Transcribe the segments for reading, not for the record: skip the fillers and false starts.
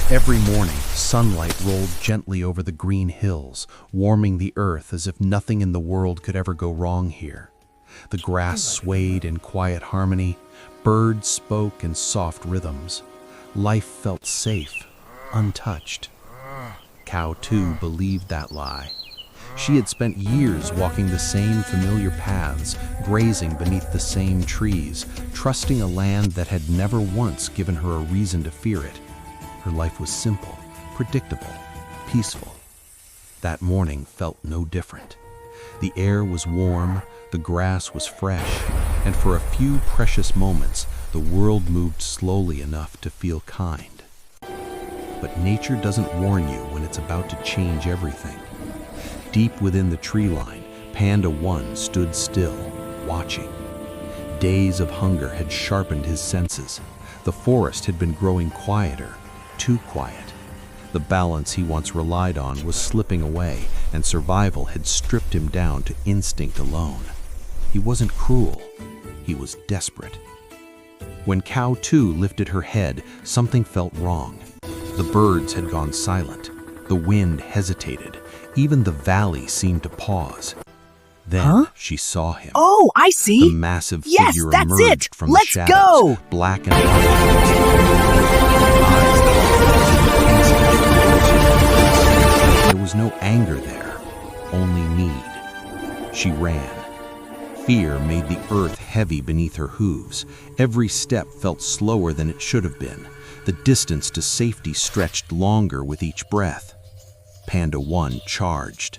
Every morning, sunlight rolled gently over the green hills, warming the earth as if nothing in the world could ever go wrong here. The grass swayed in quiet harmony, birds spoke in soft rhythms. Life felt safe, untouched. Cow, too, believed that lie. She had spent years walking the same familiar paths, grazing beneath the same trees, trusting a land that had never once given her a reason to fear it. Her life was simple, predictable, peaceful. That morning felt no different. The air was warm, the grass was fresh, and for a few precious moments, the world moved slowly enough to feel kind. But nature doesn't warn you when it's about to change everything. Deep within the tree line, Panda 1 stood still, watching. Days of hunger had sharpened his senses. The forest had been growing quieter, too quiet. The balance he once relied on was slipping away, and survival had stripped him down to instinct alone. He wasn't cruel, he was desperate. When Cow 2 lifted her head, something felt wrong. The birds had gone silent. The wind hesitated. Even the valley seemed to pause. Then she saw him. Oh, I see. The massive Yes, figure that's emerged it. from Let's the shadows, go. black and white. There was no anger there, only need. She ran. Fear made the earth heavy beneath her hooves. Every step felt slower than it should have been. The distance to safety stretched longer with each breath. Panda 1 charged.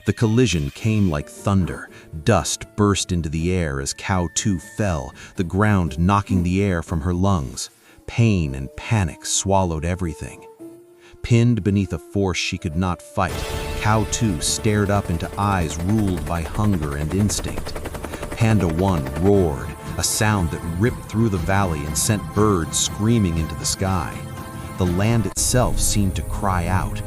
The collision came like thunder. Dust burst into the air as Cow 2 fell, the ground knocking the air from her lungs. Pain and panic swallowed everything. Pinned beneath a force she could not fight, Cow 2 stared up into eyes ruled by hunger and instinct. Panda 1 roared, a sound that ripped through the valley and sent birds screaming into the sky. The land itself seemed to cry out.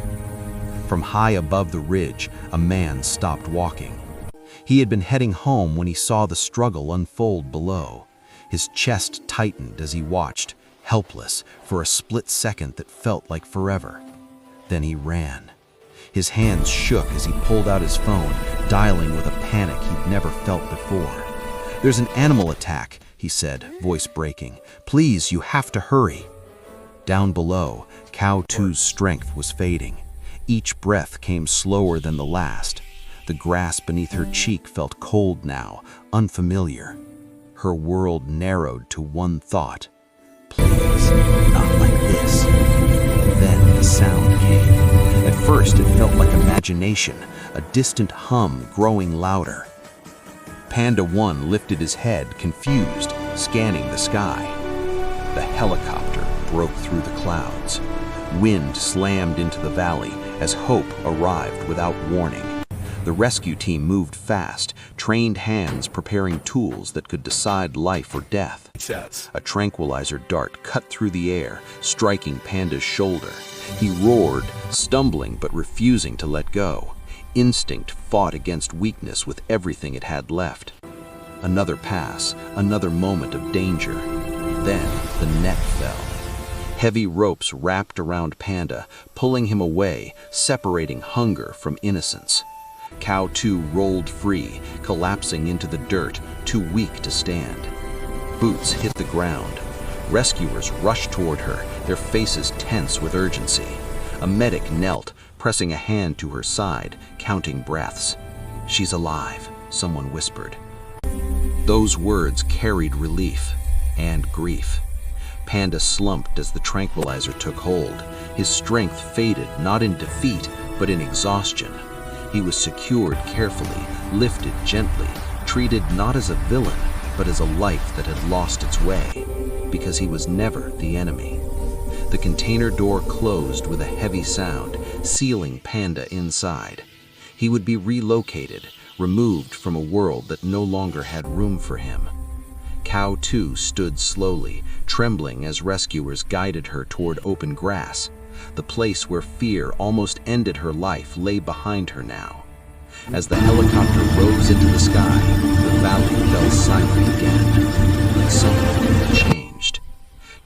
From high above the ridge, a man stopped walking. He had been heading home when he saw the struggle unfold below. His chest tightened as he watched, helpless, for a split second that felt like forever. Then he ran. His hands shook as he pulled out his phone, dialing with a panic he'd never felt before. "There's an animal attack," he said, voice breaking. "Please, you have to hurry." Down below, Cow 2's strength was fading. Each breath came slower than the last. The grass beneath her cheek felt cold now, unfamiliar. Her world narrowed to one thought. Please, not like this. Then the sound came. At first it felt like imagination, a distant hum growing louder. Panda 1 lifted his head, confused, scanning the sky. The helicopter broke through the clouds. Wind slammed into the valley as hope arrived without warning. The rescue team moved fast, trained hands preparing tools that could decide life or death. A tranquilizer dart cut through the air, striking Panda's shoulder. He roared, stumbling but refusing to let go. Instinct fought against weakness with everything it had left. Another pass, another moment of danger. Then the net fell. Heavy ropes wrapped around Panda, pulling him away, separating hunger from innocence. Cow 2 rolled free, collapsing into the dirt, too weak to stand. Boots hit the ground. Rescuers rushed toward her, their faces tense with urgency. A medic knelt, pressing a hand to her side, counting breaths. "She's alive," someone whispered. Those words carried relief and grief. Panda slumped as the tranquilizer took hold. His strength faded, not in defeat, but in exhaustion. He was secured carefully, lifted gently, treated not as a villain, but as a life that had lost its way, because he was never the enemy. The container door closed with a heavy sound, sealing Panda inside. He would be relocated, removed from a world that no longer had room for him. Cow 2 stood slowly, trembling as rescuers guided her toward open grass. The place where fear almost ended her life lay behind her now. As the helicopter rose into the sky, the valley fell silent again. But something had changed.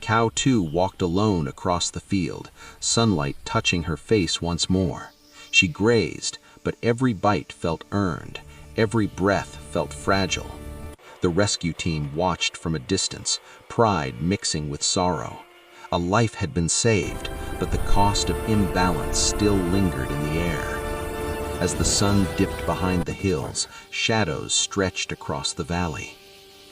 Cow 2 walked alone across the field, sunlight touching her face once more. She grazed, but every bite felt earned, every breath felt fragile. The rescue team watched from a distance, pride mixing with sorrow. A life had been saved, but the cost of imbalance still lingered in the air. As the sun dipped behind the hills, shadows stretched across the valley.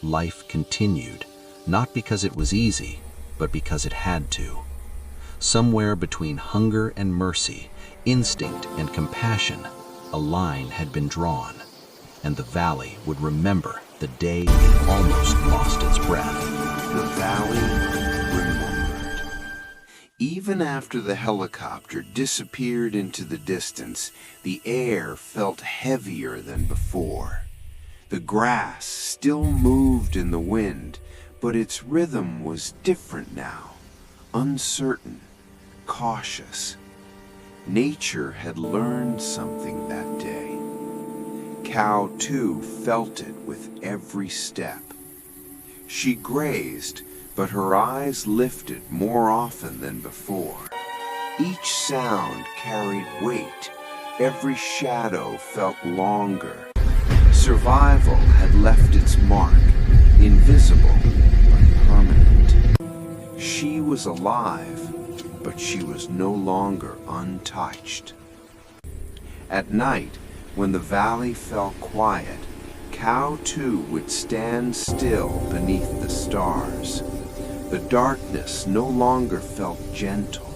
Life continued, not because it was easy, but because it had to. Somewhere between hunger and mercy, instinct and compassion, a line had been drawn, and the valley would remember the day it almost lost its breath. The valley remembered. Even after the helicopter disappeared into the distance, the air felt heavier than before. The grass still moved in the wind, but its rhythm was different now, uncertain, cautious. Nature had learned something that day. Cow 2 felt it with every step. She grazed, but her eyes lifted more often than before. Each sound carried weight. Every shadow felt longer. Survival had left its mark, invisible but permanent. She was alive, but she was no longer untouched. At night, when the valley fell quiet, Cow 2 would stand still beneath the stars. The darkness no longer felt gentle.